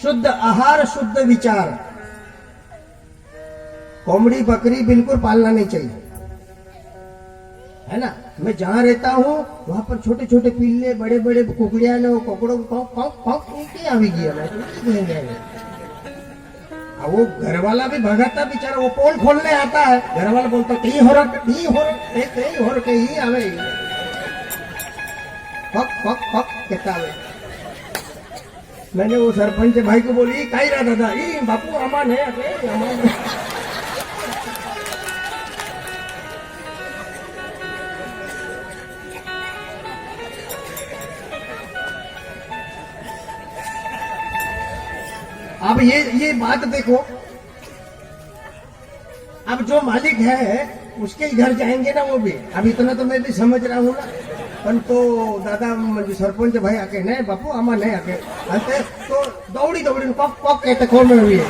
शुद्ध आहार, शुद्ध विचार। कोमड़ी बकरी बिल्कुल पालना नहीं चाहिए, है ना। मैं जहां रहता हूं वहां पर छोटे छोटे पिल्ले, बड़े बड़े कुकड़िया ने कोकड़ों आ भी गया। वो घर वाला भी भगाता बेचारा, वो पोल खोलने आता है, घर वाला बोलता कहीं हो रहा ही आवे कहता है। मैंने वो सरपंच भाई को बोली कही रहा दादा, बापू अमान है, अमान है। अब ये बात देखो, अब जो मालिक है उसके घर जाएंगे ना वो भी। अब इतना तो मैं भी समझ रहा हूँ ना, पर तो दादा सरपंच भाई आके नहीं बापू आमा नहीं आके आते तो दौड़ी कॉक कॉक कहते खोल में हुई है।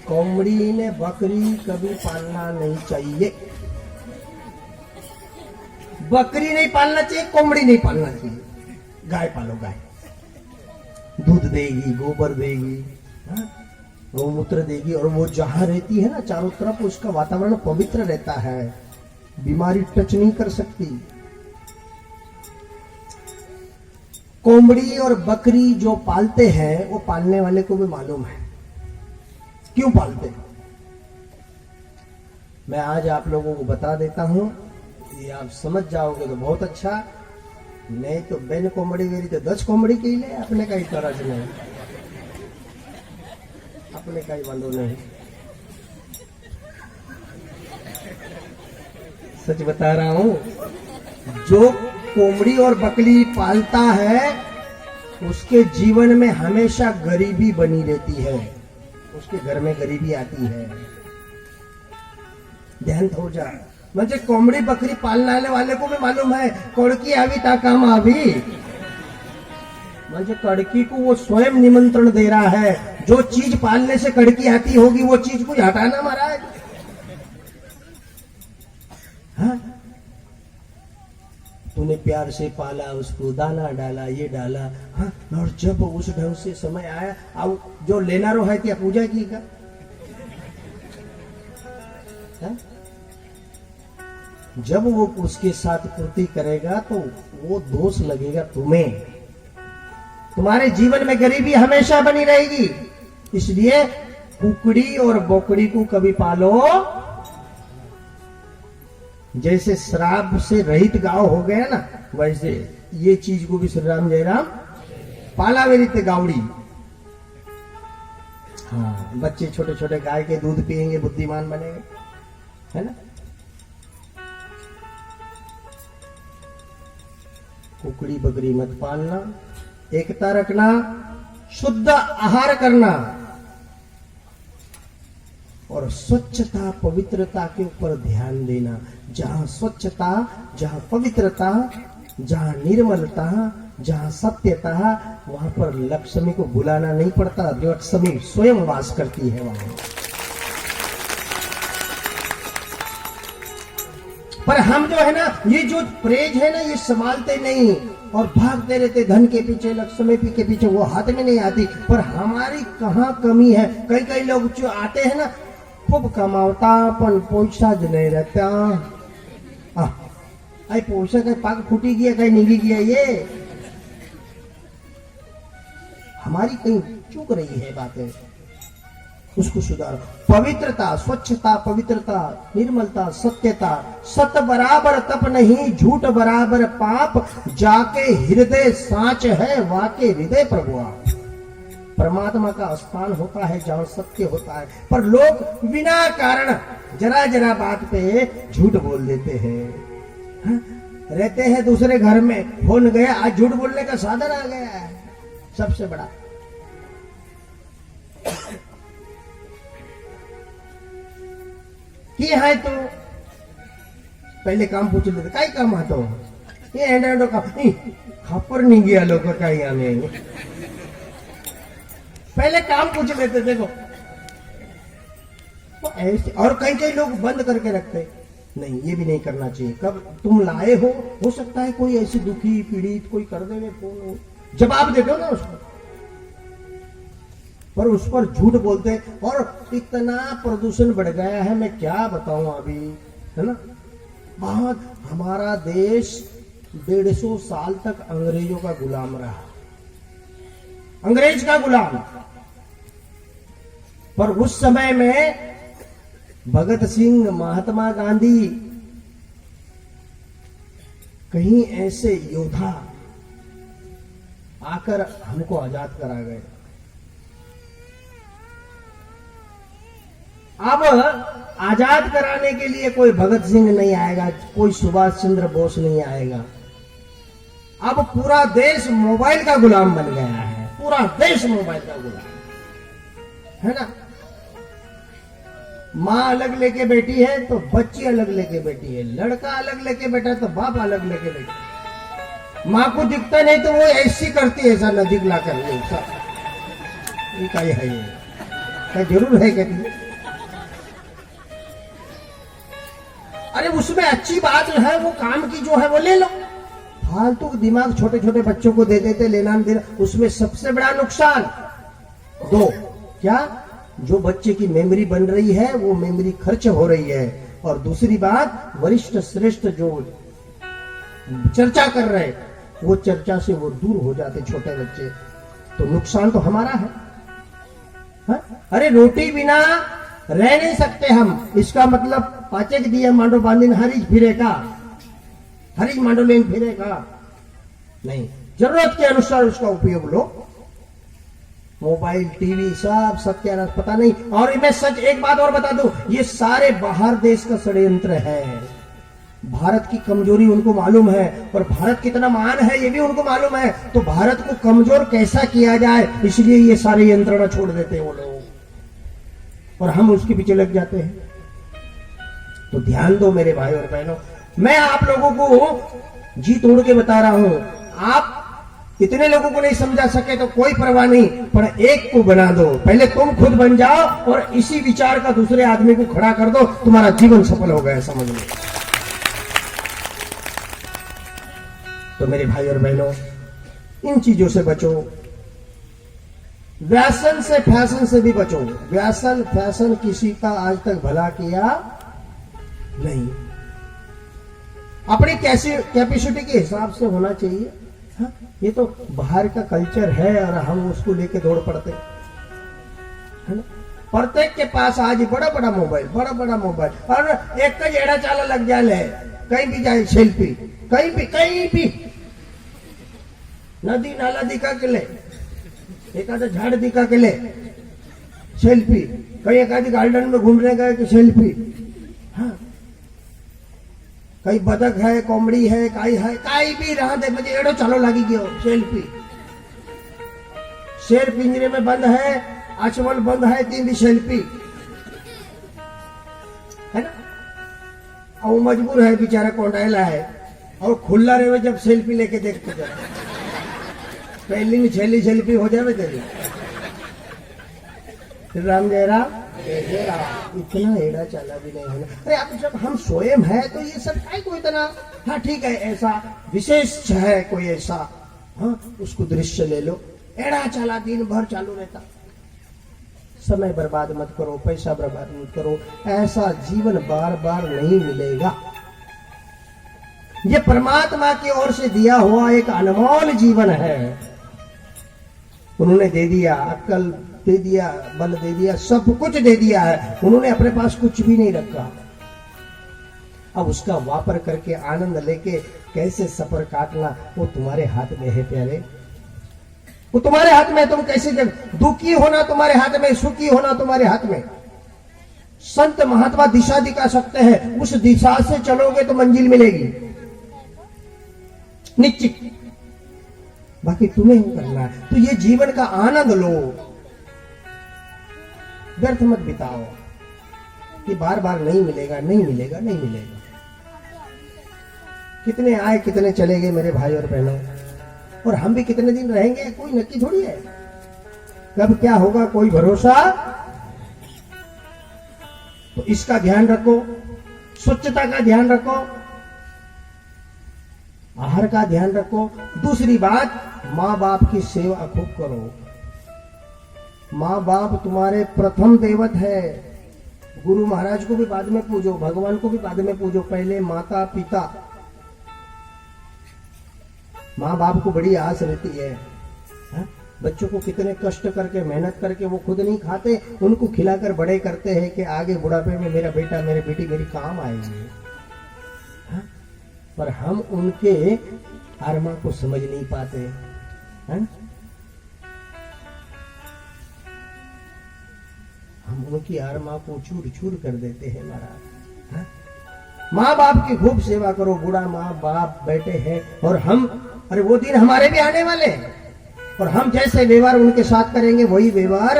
कोमड़ी ने बकरी कभी पालना नहीं चाहिए, बकरी नहीं पालना चाहिए, कोमड़ी नहीं पालना चाहिए। गाय पालो, गाय दूध देगी, गोबर देगी, गौमूत्र देगी, और वो जहां रहती है ना चारों तरफ उसका वातावरण पवित्र रहता है, बीमारी टच नहीं कर सकती। कोमड़ी और बकरी जो पालते हैं वो पालने वाले को भी मालूम है क्यों पालते हैं। मैं आज आप लोगों को बता देता हूं, ये आप समझ जाओगे तो बहुत अच्छा, नहीं तो बेन कोमड़ी मेरी तो 10 कोमड़ी के लिए अपने का ही तरज नहीं, अपने का ही मालूम नहीं। सच बता रहा हूं, जो कोमड़ी और बकरी पालता है उसके जीवन में हमेशा गरीबी बनी रहती है, उसके घर में गरीबी आती है। ध्यान हो जा, मुझे कोमड़ी बकरी पालने वाले को भी मालूम है कड़की आवी ता काम आवी। मुझे कड़की को वो स्वयं निमंत्रण दे रहा है, जो चीज पालने से कड़की आती होगी वो चीज को हटाना महाराज। हाँ? तूने प्यार से पाला, उसको दाना डाला, ये डाला, हाँ? और जब उस ढंग से समय आया, अब जो लेना रो है क्या पूजा की का? हाँ? जब वो उसके साथ पूर्ति करेगा तो वो दोष लगेगा तुम्हें, तुम्हारे जीवन में गरीबी हमेशा बनी रहेगी। इसलिए कुकड़ी और बोकड़ी को कभी पालो, जैसे श्राप से रहित गांव हो गया ना, वैसे ये चीज को भी श्री राम जयराम पाला वे रीते गावड़ी। हाँ, बच्चे छोटे छोटे गाय के दूध पिएंगे, बुद्धिमान बनेंगे, है ना। कुकड़ी बकरी मत पालना, एकता रखना, शुद्ध आहार करना और स्वच्छता पवित्रता के ऊपर ध्यान देना। जहां स्वच्छता, जहां पवित्रता, जहां निर्मलता, जहां सत्यता, वहां पर लक्ष्मी को बुलाना नहीं पड़ता, लक्ष्मी स्वयं वास करती है वहां। पर हम जो है ना, ये जो प्रेज है ना, ये संभालते नहीं और भागते रहते धन के पीछे, लक्ष्मी के पीछे, वो हाथ में नहीं आती। पर हमारी कहाँ कमी है। कई लोग जो आते हैं ना, खूब कमावता पण पैसा ज नहीं रहता। आई पैसा कहीं पाक फूटी गया, कहीं निगी गया, ये हमारी कहीं चूक रही है बातें, उसको सुधारो। पवित्रता, स्वच्छता, पवित्रता, निर्मलता, सत्यता। सत बराबर तप नहीं, झूठ बराबर पाप, जाके हृदय साच है, वाके हृदय प्रभु आप। परमात्मा का स्थान होता है जहां सत्य होता है, पर लोग बिना कारण जरा जरा बात पे झूठ बोल देते हैं। हाँ? रहते हैं दूसरे घर में, फोन गया, आज झूठ बोलने का साधन आ गया है सबसे बड़ा। ये है तो पहले काम पूछ लेते, काय काम आता हो, ये एंड्रॉइड का खपर नहीं गया लोग का आने। पहले काम पूछ लेते, देखो तो ऐसे। और कई लोग बंद करके रखते, नहीं, ये भी नहीं करना चाहिए। कब तुम लाए हो सकता है कोई ऐसी दुखी पीड़ित कोई कर देवे फोन, जवाब दे दो ना उसको, पर उस पर झूठ बोलते। और इतना प्रदूषण बढ़ गया है, मैं क्या बताऊं अभी, है ना। बहुत, हमारा देश 150 साल तक अंग्रेजों का गुलाम रहा, अंग्रेज का गुलाम। पर उस समय में भगत सिंह, महात्मा गांधी, कहीं ऐसे योद्धा आकर हमको आजाद करा गए। अब आजाद कराने के लिए कोई भगत सिंह नहीं आएगा, कोई सुभाष चंद्र बोस नहीं आएगा। अब पूरा देश मोबाइल का गुलाम बन गया है, पूरा देश मोबाइल का गुलाम है ना। माँ अलग लेके बैठी है तो बच्ची अलग लेके बैठी है, लड़का अलग लेके बैठा तो बाप अलग लेके बैठा। माँ को दिखता नहीं तो वो ऐसी करती है, ऐसा न दिखला कर ये क्या है, ये क्या जरूर है कहती। अरे उसमें अच्छी बात जो है, वो काम की जो है वो ले लो। फालतू दिमाग छोटे छोटे बच्चों को दे देते, लेना देना। उसमें सबसे बड़ा नुकसान दो, क्या, जो बच्चे की मेमोरी बन रही है वो मेमोरी खर्च हो रही है, और दूसरी बात, वरिष्ठ श्रेष्ठ जो चर्चा कर रहे, वो चर्चा से वो दूर हो जाते छोटे बच्चे। तो नुकसान तो हमारा है, हा? अरे रोटी बिना रह नहीं सकते हम, इसका मतलब पाचक दिया मांडो बांधिन हरीज फिरेगा, हरीज मांडो लेन फिरेगा नहीं। जरूरत के अनुसार उसका उपयोग लो। मोबाइल, टीवी, सब सत्यानाश, पता नहीं। और मैं सच एक बात और बता दूं, ये सारे बाहर देश का षड्यंत्र है। भारत की कमजोरी उनको मालूम है, और भारत कितना महान है ये भी उनको मालूम है। तो भारत को कमजोर कैसा किया जाए, इसलिए ये सारे यंत्रणा छोड़ देते हैं वो लोग, और हम उसके पीछे लग जाते हैं। तो ध्यान दो मेरे भाई और बहनों, मैं आप लोगों को जी तोड़ के बता रहा हूं। आप इतने लोगों को नहीं समझा सके तो कोई परवाह नहीं, पर एक को बना दो। पहले तुम खुद बन जाओ और इसी विचार का दूसरे आदमी को खड़ा कर दो, तुम्हारा जीवन सफल हो गया, समझ लो। तो मेरे भाई और बहनों, इन चीजों से बचो। व्यसन से, फैशन से भी बचो। व्यसन फैशन किसी का आज तक भला किया नहीं। अपनी कैपेसिटी के हिसाब से होना चाहिए। हाँ? ये तो बाहर का कल्चर है और हम उसको लेके दौड़ पड़ते है ना। प्रत्येक के पास आज बड़ा बड़ा मोबाइल, बड़ा बड़ा मोबाइल, और एक का एड़ा चाला लग जाए, कहीं भी जाए सेल्फी, कहीं भी नदी नाला दिखा के ले, एक आधा झाड़ दिखा के ले सेल्फी, कहीं एक आधी गार्डन में घूमने गए कि सेल्फी। हाँ, कहीं बतख है, कोमड़ी है, काई भी रहा दे, मुझे एड़ो चालो लगी गयो सेल्फी। शेर पिंजरे में बंद है, आचमन बंद है, तीन भी सेल्फी, है ना। और वो मजबूर है बेचारा, कोंडायला है, और खुला रहे जब सेल्फी लेके देखते जाए, पहली में छेली सेल्फी हो जाए तेरी। राम जय राम, इतना एड़ा चाला भी नहीं होना। अरे आप जब हम स्वयं है तो ये सब है कोई इतना, हाँ ठीक है, ऐसा विशेष है कोई ऐसा, हाँ उसको दृश्य ले लो। एड़ा चाला दिन भर चालू रहता, समय बर्बाद मत करो, पैसा बर्बाद मत करो, ऐसा जीवन बार बार नहीं मिलेगा। ये परमात्मा की ओर से दिया हुआ एक अनमोल जीवन है। उन्होंने दे दिया, अक्ल दे दिया, बल दे दिया, सब कुछ दे दिया है। उन्होंने अपने पास कुछ भी नहीं रखा। अब उसका वापर करके आनंद लेके कैसे सफर काटना, वो तुम्हारे हाथ में है प्यारे, वो तुम्हारे हाथ में। तुम कैसे दुखी होना तुम्हारे हाथ में, सुखी होना तुम्हारे हाथ में। संत महात्मा दिशा दिखा सकते हैं, उस दिशा से चलोगे तो मंजिल मिलेगी निश्चित। बाकी तुम्हें करना है। तो ये जीवन का आनंद लो, व्यर्थ मत बिताओ कि बार बार नहीं मिलेगा, नहीं मिलेगा, नहीं मिलेगा। कितने आए कितने चले गए मेरे भाई और बहनों, और हम भी कितने दिन रहेंगे कोई नक्की थोड़ी है। कब क्या होगा कोई भरोसा। तो इसका ध्यान रखो। स्वच्छता का ध्यान रखो, आहार का ध्यान रखो। दूसरी बात, माँ बाप की सेवा खूब करो। माँ बाप तुम्हारे प्रथम देवत है। गुरु महाराज को भी बाद में पूजो, भगवान को भी बाद में पूजो, पहले माता पिता। माँ बाप को बड़ी आस रहती है, हा? बच्चों को कितने कष्ट करके मेहनत करके वो खुद नहीं खाते, उनको खिलाकर बड़े करते हैं कि आगे बुढ़ापे में मेरा बेटा मेरी बेटी मेरी काम आएगी। हा? पर हम उनके आरमा को समझ नहीं पाते। हा? हम उनकी आरमा को चूर चूर कर देते हैं महाराज। हा? माँ बाप की खूब सेवा करो। बूढ़ा माँ बाप बैठे हैं और हम, अरे वो दिन हमारे भी आने वाले हैं, और हम जैसे व्यवहार उनके साथ करेंगे वही व्यवहार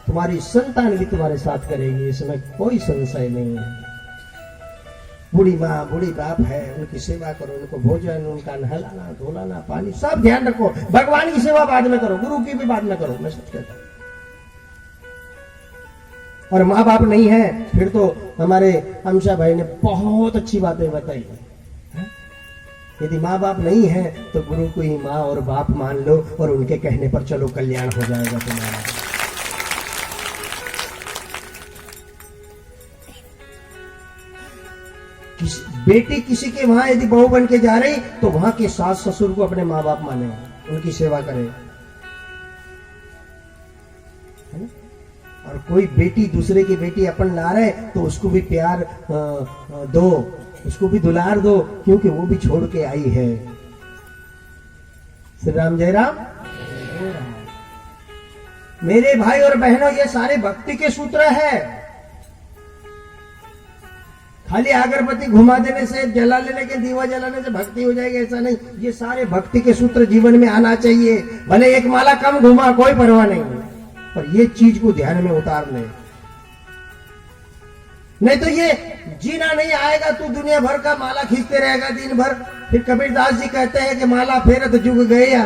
तुम्हारी संतान भी तुम्हारे साथ करेगी, इसमें कोई संशय नहीं है। बूढ़ी माँ बूढ़ी बाप है, उनकी सेवा करो, उनको भोजन, उनका नहलाना धोलाना पानी सब ध्यान रखो। भगवान की सेवा बाद में करो, गुरु की भी बाद में करो, मैं सच कहता हूं। और माँ बाप नहीं है फिर तो हमारे हमशा भाई ने बहुत अच्छी बातें बताई। यदि माँ बाप नहीं है तो गुरु को ही माँ और बाप मान लो और उनके कहने पर चलो, कल्याण हो जाएगा तुम्हारा। बेटी किसी के वहां यदि बहू बन के जा रही तो वहां के सास ससुर को अपने माँ बाप माने, उनकी सेवा करे। और कोई बेटी दूसरे की बेटी अपन ला रहे तो उसको भी प्यार दो, उसको भी दुलार दो, क्योंकि वो भी छोड़ के आई है। श्री राम जय राम। मेरे भाई और बहनों, ये सारे भक्ति के सूत्र है। खाली अगरबत्ती घुमा देने से, जला लेने के, दीवा जलाने से भक्ति हो जाएगी ऐसा नहीं। ये सारे भक्ति के सूत्र जीवन में आना चाहिए। भले एक माला कम घुमा, कोई परवाह नहीं, पर ये चीज को ध्यान में उतार ले, नहीं तो ये जीना नहीं आएगा। तू दुनिया भर का माला खींचते रहेगा दिन भर। फिर कबीरदास जी कहते हैं कि माला फेरत जुग गया,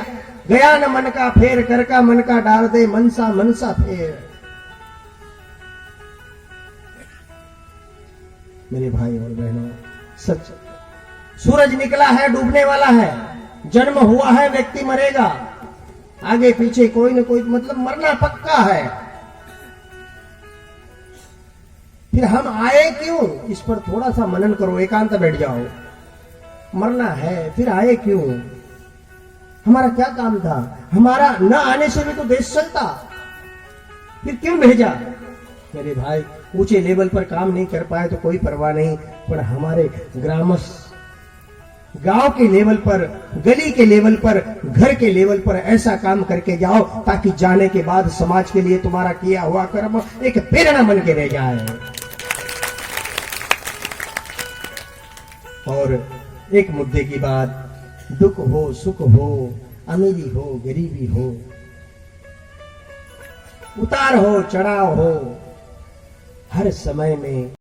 गया न मन का फेर, कर का मन का डाल दे, मनसा मनसा फेर। मेरे भाई और बहनों, सच, सूरज निकला है, डूबने वाला है, जन्म हुआ है, व्यक्ति मरेगा, आगे पीछे कोई न कोई, मतलब मरना पक्का है। फिर हम आए क्यों, इस पर थोड़ा सा मनन करो, एकांत बैठ जाओ। मरना है, फिर आए क्यों, हमारा क्या काम था? हमारा न आने से भी तो देश चलता, फिर क्यों भेजा? मेरे भाई, ऊंचे लेवल पर काम नहीं कर पाए तो कोई परवाह नहीं, पर हमारे ग्रामस, गांव के लेवल पर, गली के लेवल पर, घर के लेवल पर ऐसा काम करके जाओ ताकि जाने के बाद समाज के लिए तुम्हारा किया हुआ कर्म एक प्रेरणा बन के रह जाए। और एक मुद्दे की बात, दुख हो सुख हो, अमीरी हो गरीबी हो, उतार हो चढ़ाव हो, हर समय में